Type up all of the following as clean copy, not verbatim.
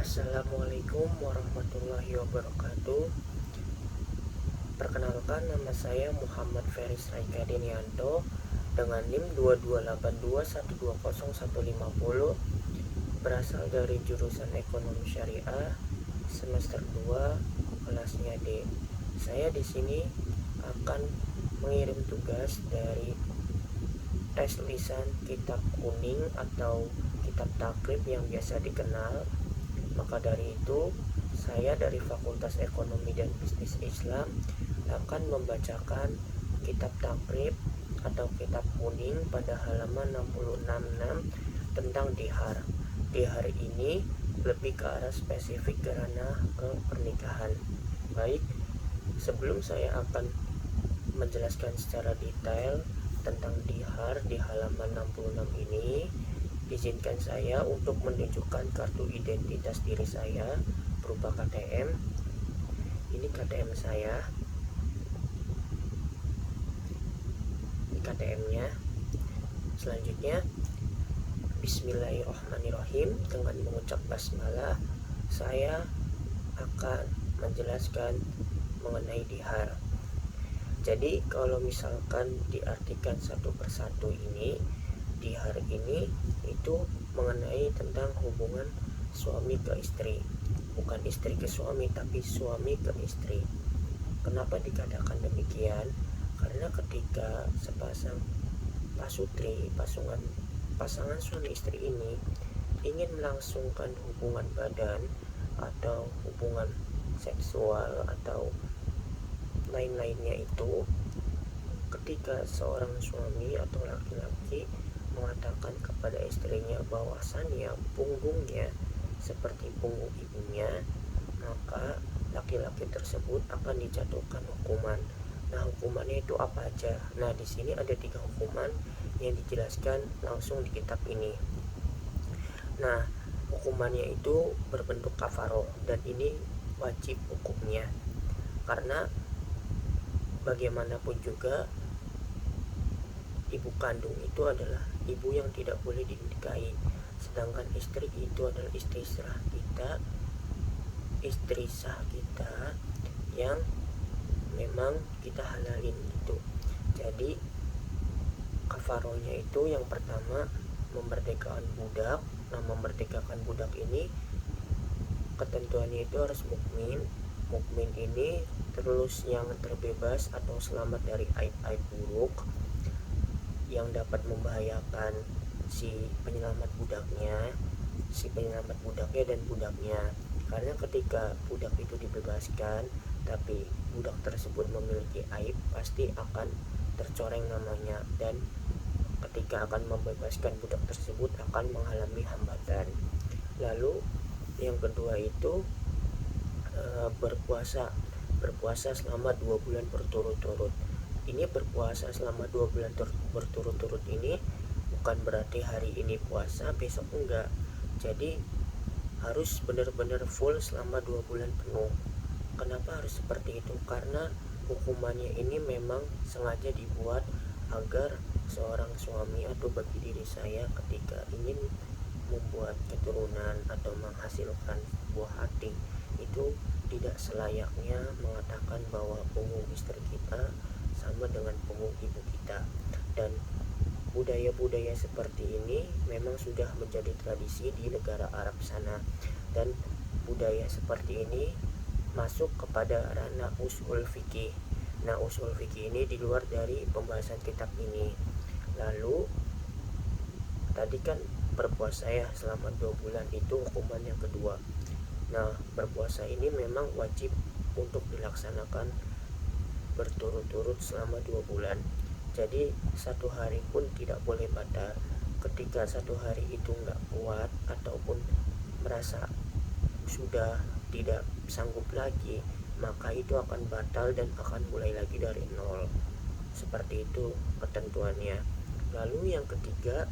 Assalamualaikum warahmatullahi wabarakatuh. Perkenalkan, nama saya Muhammad Feris Raikadinianto dengan NIM 2282120150, berasal dari jurusan Ekonomi Syariah semester 2 kelasnya D. Saya di sini akan mengirim tugas dari tes lisan kitab kuning atau kitab takrib yang biasa dikenal. Maka dari itu, saya dari Fakultas Ekonomi dan Bisnis Islam akan membacakan kitab takrib atau kitab kuning pada halaman 666 tentang dihar. Dihar ini lebih ke arah spesifik karena ke pernikahan. Baik, sebelum saya akan menjelaskan secara detail tentang dihar di halaman 66 ini, izinkan saya untuk menunjukkan kartu identitas diri saya berupa KTM. Ini KTM saya. Ini KTM-nya. Selanjutnya, Bismillahirrahmanirrahim. Dengan mengucap basmalah, saya akan menjelaskan mengenai dihar. Jadi kalau misalkan diartikan satu persatu ini, dihar ini itu mengenai tentang hubungan suami ke istri, bukan istri ke suami, tapi suami ke istri. Kenapa dikatakan demikian? Karena ketika sepasang pasutri, pasangan suami istri ini ingin melangsungkan hubungan badan atau hubungan seksual atau lain-lainnya itu, ketika seorang suami atau laki-laki mengatakan kepada istrinya bahwasannya punggungnya seperti punggung ibunya, maka laki-laki tersebut akan dijatuhkan hukuman. Nah, hukumannya itu apa aja? Nah, di sini ada 3 hukuman yang dijelaskan langsung di kitab ini. Nah, hukumannya itu berbentuk kafaroh dan ini wajib hukumnya, karena bagaimanapun juga ibu kandung itu adalah ibu yang tidak boleh dinikahi, sedangkan istri itu adalah istri sah kita yang memang kita halalin itu. Jadi kafarohnya itu yang pertama memerdekakan budak. Nah, memerdekakan budak ini ketentuannya itu harus mukmin. Mukmin ini terus yang terbebas atau selamat dari aib-aib buruk yang dapat membahayakan si penyelamat budaknya dan budaknya. Karena ketika budak itu dibebaskan tapi budak tersebut memiliki aib, pasti akan tercoreng namanya, dan ketika akan membebaskan budak tersebut akan mengalami hambatan. Lalu yang kedua itu berpuasa selama 2 bulan berturut-turut. Ini berpuasa selama 2 bulan berturut-turut ini bukan berarti hari ini puasa besok enggak. Jadi harus benar-benar full selama 2 bulan penuh. Kenapa harus seperti itu? Karena hukumannya ini memang sengaja dibuat agar seorang suami atau bagi diri saya ketika ingin membuat keturunan atau menghasilkan buah hati itu tidak selayaknya mengatakan bahwa punggung istri kita sama dengan punggung ibu kita. Dan budaya-budaya seperti ini memang sudah menjadi tradisi di negara Arab sana, dan budaya seperti ini masuk kepada ranah usul fikih. Nah, usul fikih ini di luar dari pembahasan kitab ini. Lalu tadi kan berpuasa ya selama 2 bulan, itu hukuman yang kedua. Nah, berpuasa ini memang wajib untuk dilaksanakan berturut-turut selama 2 bulan. Jadi 1 hari pun tidak boleh batal. Ketika 1 hari itu nggak kuat ataupun merasa sudah tidak sanggup lagi, maka itu akan batal dan akan mulai lagi dari nol. Seperti itu ketentuannya. Lalu yang ketiga,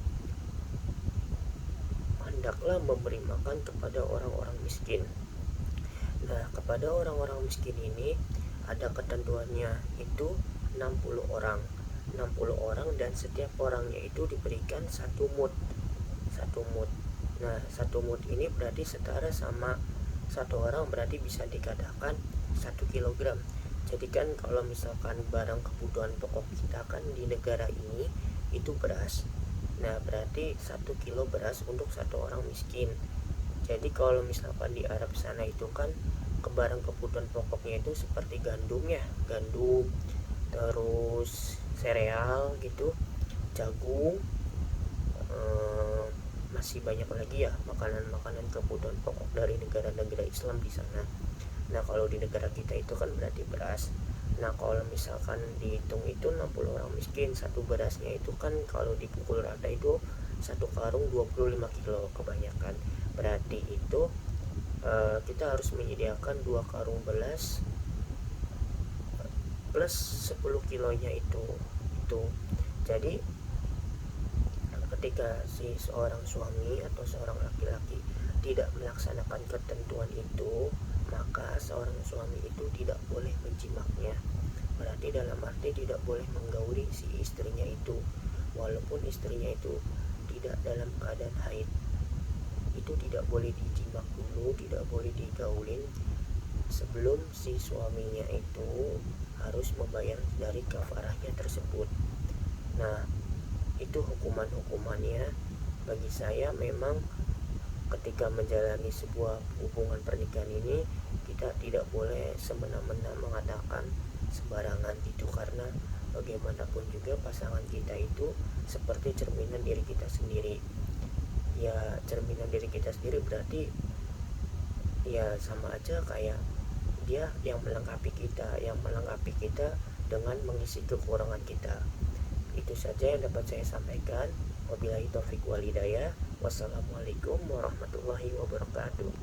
hendaklah memberi makan kepada orang-orang miskin. Nah, kepada orang-orang miskin ini ada ketentuannya, itu 60 orang dan setiap orangnya itu diberikan 1 mud. Nah, 1 mut ini berarti setara sama 1 orang, berarti bisa dikatakan 1 kilogram. Jadi kan kalau misalkan barang kebutuhan pokok kita kan di negara ini itu beras. Nah, berarti 1 kilo beras untuk 1 orang miskin. Jadi kalau misalkan di Arab sana itu kan barang kebutuhan pokoknya itu seperti gandum ya, gandum, terus sereal gitu, jagung, masih banyak lagi ya makanan-makanan kebutuhan pokok dari negara-negara Islam di sana. Nah, kalau di negara kita itu kan berarti beras. Nah, kalau misalkan dihitung itu 60 orang miskin, satu berasnya itu kan kalau dipukul rata itu 1 karung 25 kilo kebanyakan. Berarti itu kita harus menyediakan 2 karung beras plus 10 kilonya itu. Jadi ketika si seorang suami atau seorang laki-laki tidak melaksanakan ketentuan itu, maka seorang suami itu tidak boleh menjimaknya. Berarti dalam arti tidak boleh menggauli si istrinya itu, walaupun istrinya itu tidak dalam keadaan haid. Itu tidak boleh dijimak dulu, tidak boleh digaulin sebelum si suaminya itu harus membayar dari kafarahnya tersebut. Nah, itu hukuman-hukumannya. Bagi saya memang ketika menjalani sebuah hubungan pernikahan ini, kita tidak boleh semena-mena mengatakan sembarangan itu, karena bagaimanapun juga pasangan kita itu seperti cerminan diri kita sendiri. Ya, cerminan diri kita sendiri berarti ya sama aja kayak dia yang melengkapi kita dengan mengisi kekurangan kita. Itu saja yang dapat saya sampaikan. Wabillahi taufik wal hidayah. Wassalamualaikum warahmatullahi wabarakatuh.